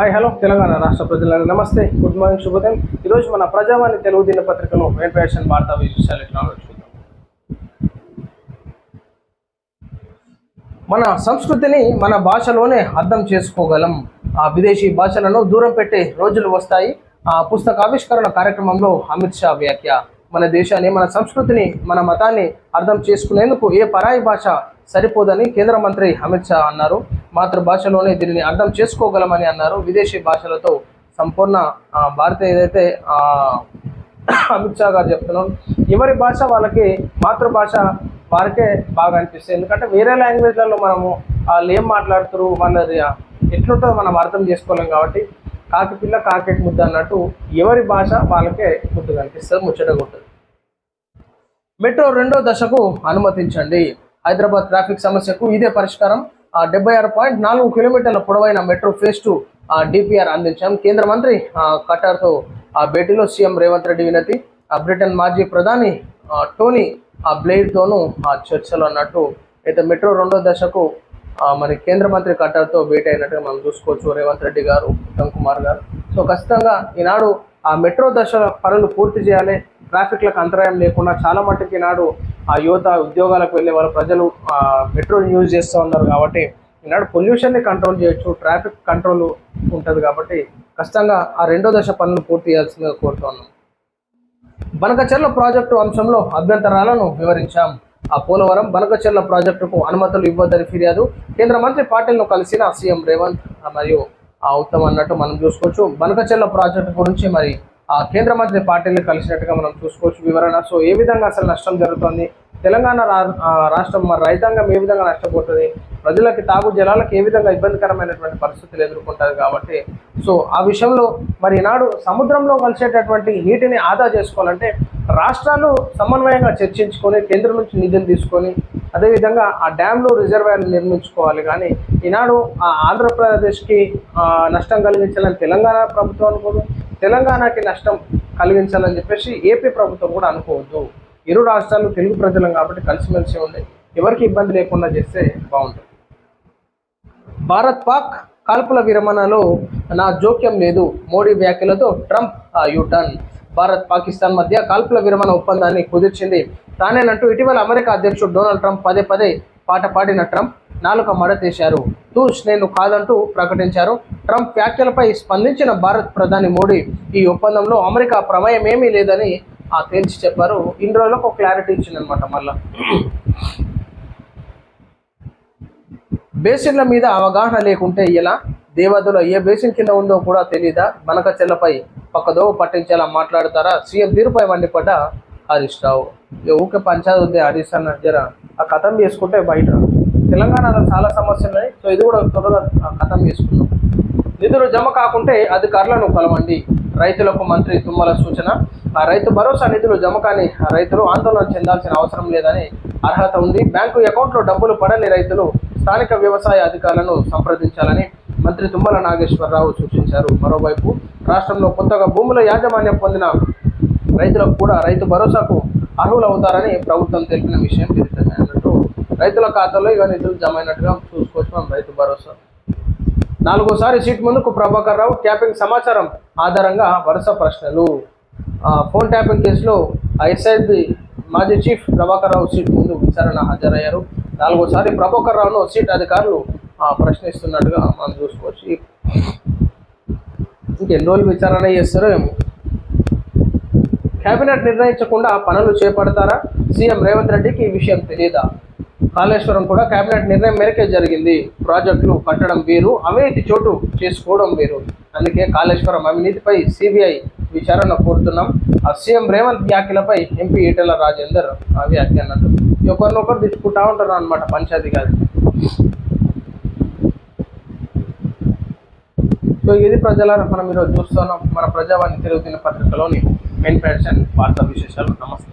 Hi hello Telangana రాష్ట్ర ప్రజలకు నమస్తే, గుడ్ మార్నింగ్, శుభోదయం. ఈరోజు మన ప్రజావాణి తెలుగు దినపత్రికలో మెయిన్ ప్యాషన్ వార్తా విశేషాలు ఎట్లా చూద్దాం. మన సంస్కృతిని మన భాషలోనే అర్థం చేసుకోగలం, విదేశీ భాషలను దూరం పెట్టే రోజులు వస్తాయి. పుస్తకావిష్కరణ కార్యక్రమంలో అమిత్ షా వ్యాఖ్య. మన దేశాన్ని, మన సంస్కృతిని, మన మతాన్ని అర్థం చేసుకునేందుకు ఏ పరాయి భాష సరిపోదని కేంద్ర మంత్రి అమిత్ షా అన్నారు. మాతృభాషలోనే దీనిని అర్థం చేసుకోగలమని అన్నారు. విదేశీ భాషలతో సంపూర్ణ భారతీయ ఏదైతే అమిత్ షా గారు చెప్తున్నాం, ఎవరి భాష వాళ్ళకి, మాతృభాష వారికే బాగా అనిపిస్తుంది. ఎందుకంటే వేరే లాంగ్వేజ్లలో మనము వాళ్ళు ఏం మాట్లాడుతారు, వాళ్ళది ఎట్లుంటుందో మనం అర్థం చేసుకోలేం. కాబట్టి కాకి పిల్ల కాకి ముద్ద అన్నట్టు ఎవరి భాష వాళ్ళకే ముద్దుగా అనిపిస్తుంది, ముచ్చటగా ఉంటుంది. మెట్రో 2వ దశకు అనుమతించండి. హైదరాబాద్ ట్రాఫిక్ సమస్యకు ఇదే పరిష్కారం. 76.4 కిలోమీటర్ల పొడవైన మెట్రో ఫేజ్ 2 డిపిఆర్ అందించాం. కేంద్ర మంత్రి ఖట్టార్తో భేటీలో సీఎం రేవంత్ రెడ్డి వినతి. బ్రిటన్ మాజీ ప్రధాని టోనీ బ్లెయిర్తోనూ చర్చలు అన్నట్టు అయితే మెట్రో 2వ దశకు మరి కేంద్ర మంత్రి ఖట్టార్తో భేటీ అయినట్టుగా మనం చూసుకోవచ్చు, రేవంత్ రెడ్డి గారు, ఉత్తమ్ కుమార్ గారు. సో ఖచ్చితంగా ఈనాడు మెట్రో దశ పనులు పూర్తి చేయాలి. ట్రాఫిక్లకు అంతరాయం లేకుండా చాలా మట్టుకు ఈనాడు యువత ఉద్యోగాలకు వెళ్ళే వాళ్ళ ప్రజలు మెట్రోని యూజ్ చేస్తూ ఉన్నారు. కాబట్టి ఈనాడు పొల్యూషన్ని కంట్రోల్ చేయొచ్చు, ట్రాఫిక్ కంట్రోల్ ఉంటుంది. కాబట్టి ఖచ్చితంగా 2వ దశ పనులు పూర్తి చేయాల్సిందిగా కోరుతున్నాం. బనకచెర్ల ప్రాజెక్టు అంశంలో అభ్యంతరాలను వివరించాం. పోలవరం బనకచెర్ల ప్రాజెక్టుకు అనుమతులు ఇవ్వద్దని ఫిర్యాదు. కేంద్ర మంత్రి పాటిల్ను కలిసిన సీఎం రేవంత్ మరియు ఉత్తమ్ అన్నట్టు మనం చూసుకోవచ్చు. బనకచెర్ల ప్రాజెక్టు గురించి మరి కేంద్ర మంత్రి పాటిల్ని కలిసినట్టుగా మనం చూసుకోవచ్చు వివరణ. సో ఏ విధంగా అసలు నష్టం జరుగుతుంది, తెలంగాణ రాష్ట్రం మరి రైతాంగం ఏ విధంగా నష్టపోతుంది, ప్రజలకి తాగు జలాలకు ఏ విధంగా ఇబ్బందికరమైనటువంటి పరిస్థితులు ఎదుర్కొంటారు. కాబట్టి సో ఆ విషయంలో మరి ఈనాడు సముద్రంలో కలిసేటటువంటి నీటిని ఆదా చేసుకోవాలంటే రాష్ట్రాలు సమన్వయంగా చర్చించుకొని కేంద్రం నుంచి నిధులు తీసుకొని అదేవిధంగా ఆ డ్యామ్లు రిజర్వాయర్లు నిర్మించుకోవాలి. కానీ ఈనాడు ఆంధ్రప్రదేశ్కి నష్టం కలిగించాలని తెలంగాణ ప్రభుత్వం అనుకోదు, తెలంగాణకి నష్టం కలిగించాలని చెప్పేసి ఏపీ ప్రభుత్వం కూడా అనుకోవద్దు. ఇరు రాష్ట్రాలు తెలుగు ప్రజలం కాబట్టి కలిసిమెలిసి ఉండి ఎవరికి ఇబ్బంది లేకుండా చేస్తే బాగుంటుంది. భారత్ పాక్ కాల్పుల విరమణలో నా జోక్యం లేదు, మోడీ వ్యాఖ్యలతో ట్రంప్ యూటర్న్. భారత్ పాకిస్తాన్ మధ్య కాల్పుల విరమణ ఒప్పందాన్ని కుదిర్చింది తానేనంటూ ఇటీవల అమెరికా అధ్యక్షుడు డొనాల్డ్ ట్రంప్ పదే పదే పాట పాడిన ట్రంప్ నాలుక మడతేశారు. తూష్ నేను కాదంటూ ప్రకటించారు. ట్రంప్ వ్యాఖ్యలపై స్పందించిన భారత్ ప్రధాని మోడీ ఈ ఒప్పందంలో అమెరికా ప్రమేయం ఏమీ లేదని తేల్చి చెప్పారు. ఇన్ని రోజులకు ఒక క్లారిటీ ఇచ్చిందనమాట. మళ్ళా బేసిన్ల మీద అవగాహన లేకుంటే ఎలా, దేవాదుల ఏ బేసిన్ కింద ఉందో కూడా తెలీదా, బనకచెర్లపై పక్కదో పట్టించేలా మాట్లాడతారా, సీఎం తీరుపై మండిపడ్డ హరీష్ రావు. ఊకే పంచాయతీ ఉంది హరీష్ అన్న జర ఆ కథం చేసుకుంటే బయట తెలంగాణలో చాలా సమస్యలు ఉన్నాయి. సో ఇది కూడా త్వరగా కథం చేసుకున్నాం. నిధులు జమ కాకుంటే అధికారులను కలవండి, రైతులకు మంత్రి తుమ్మల సూచన. రైతు భరోసా నిధులు జమ కాని రైతులు ఆందోళన చెందాల్సిన అవసరం లేదని, అర్హత ఉంది, బ్యాంకు అకౌంట్లో డబ్బులు పడని రైతులు స్థానిక వ్యవసాయ అధికారులను సంప్రదించాలని మంత్రి తుమ్మల నాగేశ్వరరావు సూచించారు. మరోవైపు రాష్ట్రంలో కొత్తగా భూముల యాజమాన్యం పొందిన రైతులకు కూడా రైతు భరోసాకు అర్హులవుతారని ప్రభుత్వం తెలిపిన విషయం తెలిసింది అన్నట్టు రైతుల ఖాతాలో ఇక నిధులు జమ అయినట్టుగా చూసుకోవచ్చు మనం. రైతు భరోసా 4వ సీట్ ముందుకు ప్రభాకర్ రావు, ట్యాపింగ్ సమాచారం ఆధారంగా వరుస ప్రశ్నలు. ఫోన్ ట్యాపింగ్ కేసులో ఎస్ఐబి మాజీ చీఫ్ ప్రభాకర్ రావు సీట్ ముందు విచారణ హాజరయ్యారు. 4వ ప్రభాకర్ రావును సీట్ అధికారులు ప్రశ్నిస్తున్నట్టుగా మనం చూసుకోవచ్చు. ఇంకెన్ని రోజులు విచారణ చేస్తారో ఏమో. కేబినెట్ నిర్ణయించకుండా పనులు చేపడతారా, సీఎం రేవంత్ రెడ్డికి ఈ విషయం తెలియదా. కాళేశ్వరం కూడా కేబినెట్ నిర్ణయం మేరకే జరిగింది. ప్రాజెక్టులు కట్టడం వేరు, అవినీతి చోటు చేసుకోవడం వేరు. అందుకే కాళేశ్వరం అవినీతిపై సిబిఐ విచారణ కోరుతున్నాం. సీఎం రేవంత్ వ్యాఖ్యలపై ఎంపీ ఈటెల రాజేందర్ వ్యాఖ్య అన్నట్టు ఒకరినొకరు తీసుకుంటా ఉంటారు అనమాట పంచాయతీ గారి. సో ఇది ప్రజలను మనం ఈరోజు చూస్తున్నాం మన ప్రజావాణి తెలుగు దినపత్రికలోని మెయిన్ ప్యాషన్ వార్తా విశేషాలు. నమస్తే.